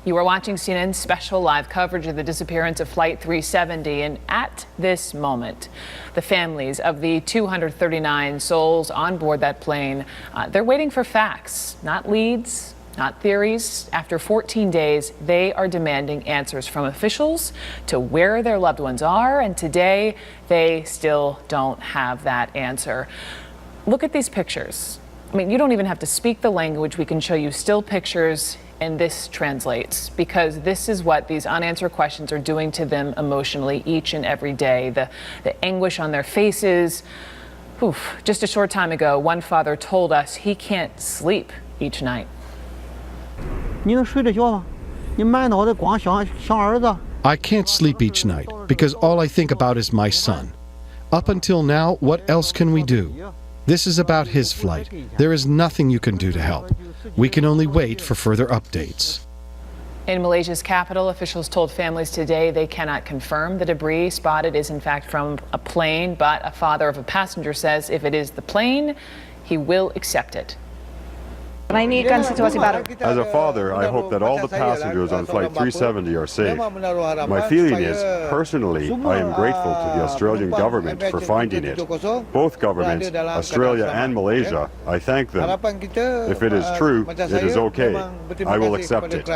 You are watching CNN's special live coverage of the disappearance of Flight 370, and at this moment, the families of the 239 souls on board that plane, they're waiting for facts, not leads, not theories. After 14 days, they are demanding answers from officials to where their loved ones are, and today they still don't have that answer. Look at these pictures. I mean, you don't even have to speak the language. We can show you still pictures, and this translates, because this is what these unanswered questions are doing to them emotionally each and every day. The anguish on their faces. Oof. Just a short time ago, one father told us he can't sleep each night. I can't sleep each night because all I think about is my son. Up until now, what else can we do? This is about his flight. There is nothing you can do to help. We can only wait for further updates. In Malaysia's capital, officials told families today they cannot confirm the debris spotted is in fact from a plane, but a father of a passenger says if it is the plane, he will accept it. As a father, I hope that all the passengers on Flight 370 are safe. My feeling is, personally, I am grateful to the Australian government for finding it. Both governments, Australia and Malaysia, I thank them. If it is true, it is okay. I will accept it.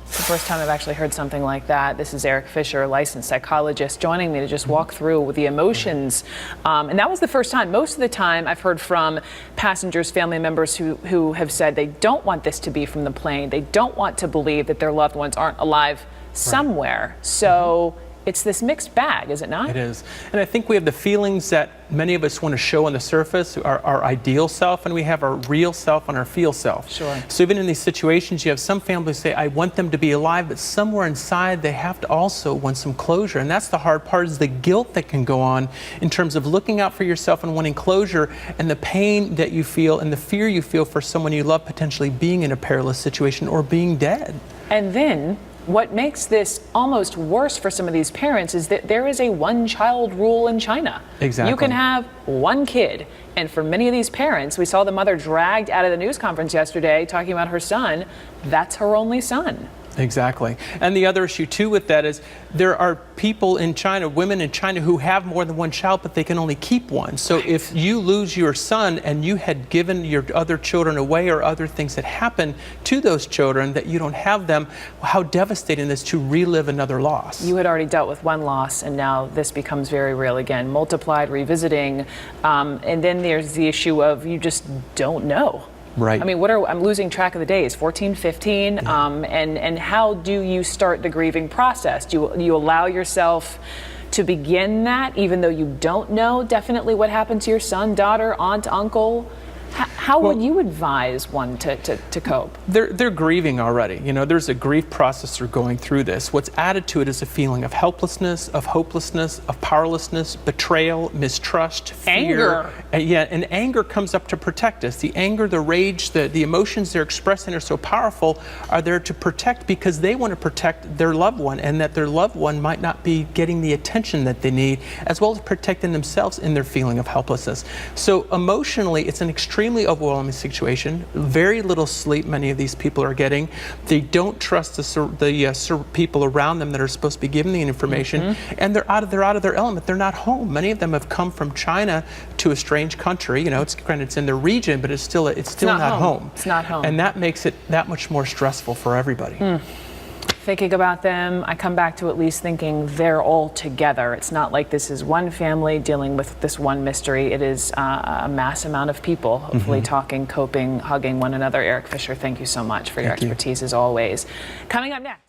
It's the first time I've actually heard something like that. This is Erik Fisher, a licensed psychologist, joining me to just walk through the emotions. And that was the first time. Most of the time I've heard from passengers, family members who have said they don't want this to be from the plane. They don't want to believe that their loved ones aren't alive somewhere. So it's this mixed bag, is it not? It is. And I think we have the feelings that many of us want to show on the surface, our ideal self, and we have our real self and our feel self. Sure. So even in these situations, you have some families say, I want them to be alive, but somewhere inside they have to also want some closure. And that's the hard part, is the guilt that can go on in terms of looking out for yourself and wanting closure, and the pain that you feel and the fear you feel for someone you love potentially being in a perilous situation or being dead. And then what makes this almost worse for some of these parents is that there is a one-child rule in China. Exactly. You can have one kid. And for many of these parents, we saw the mother dragged out of the news conference yesterday talking about her son. That's her only son. Exactly. And the other issue too with that is there are people in China, women in China, who have more than one child, but they can only keep one. So if you lose your son and you had given your other children away, or other things that happen to those children that you don't have them, how devastating it is to relive another loss. You had already dealt with one loss, and now this becomes very real again, multiplied, revisiting. And then there's the issue of you just don't know. Right. I mean, I'm losing track of the days, 14, 15, and how do you start the grieving process? Do you allow yourself to begin that, even though you don't know definitely what happened to your son, daughter, aunt, uncle? How would you advise one to cope? They're grieving already. You know, there's a grief process they're going through this. What's added to it is a feeling of helplessness, of hopelessness, of powerlessness, betrayal, mistrust, fear. Anger. And anger comes up to protect us. The anger, the rage, the emotions they're expressing are so powerful, are there to protect because they want to protect their loved one, and that their loved one might not be getting the attention that they need, as well as protecting themselves in their feeling of helplessness. So emotionally, it's an extremely overwhelming situation. Very little sleep many of these people are getting. They don't trust the people around them that are supposed to be giving the information, and they're out of their element. They're not home. Many of them have come from China to a strange country. You know, it's granted it's in the region, but it's still not home. It's not home. And that makes it that much more stressful for everybody. Thinking about them, I come back to at least thinking they're all together. It's not like this is one family dealing with this one mystery. It is a mass amount of people, hopefully talking, coping, hugging one another. Erik Fisher, thank you so much for your expertise as always. Coming up next.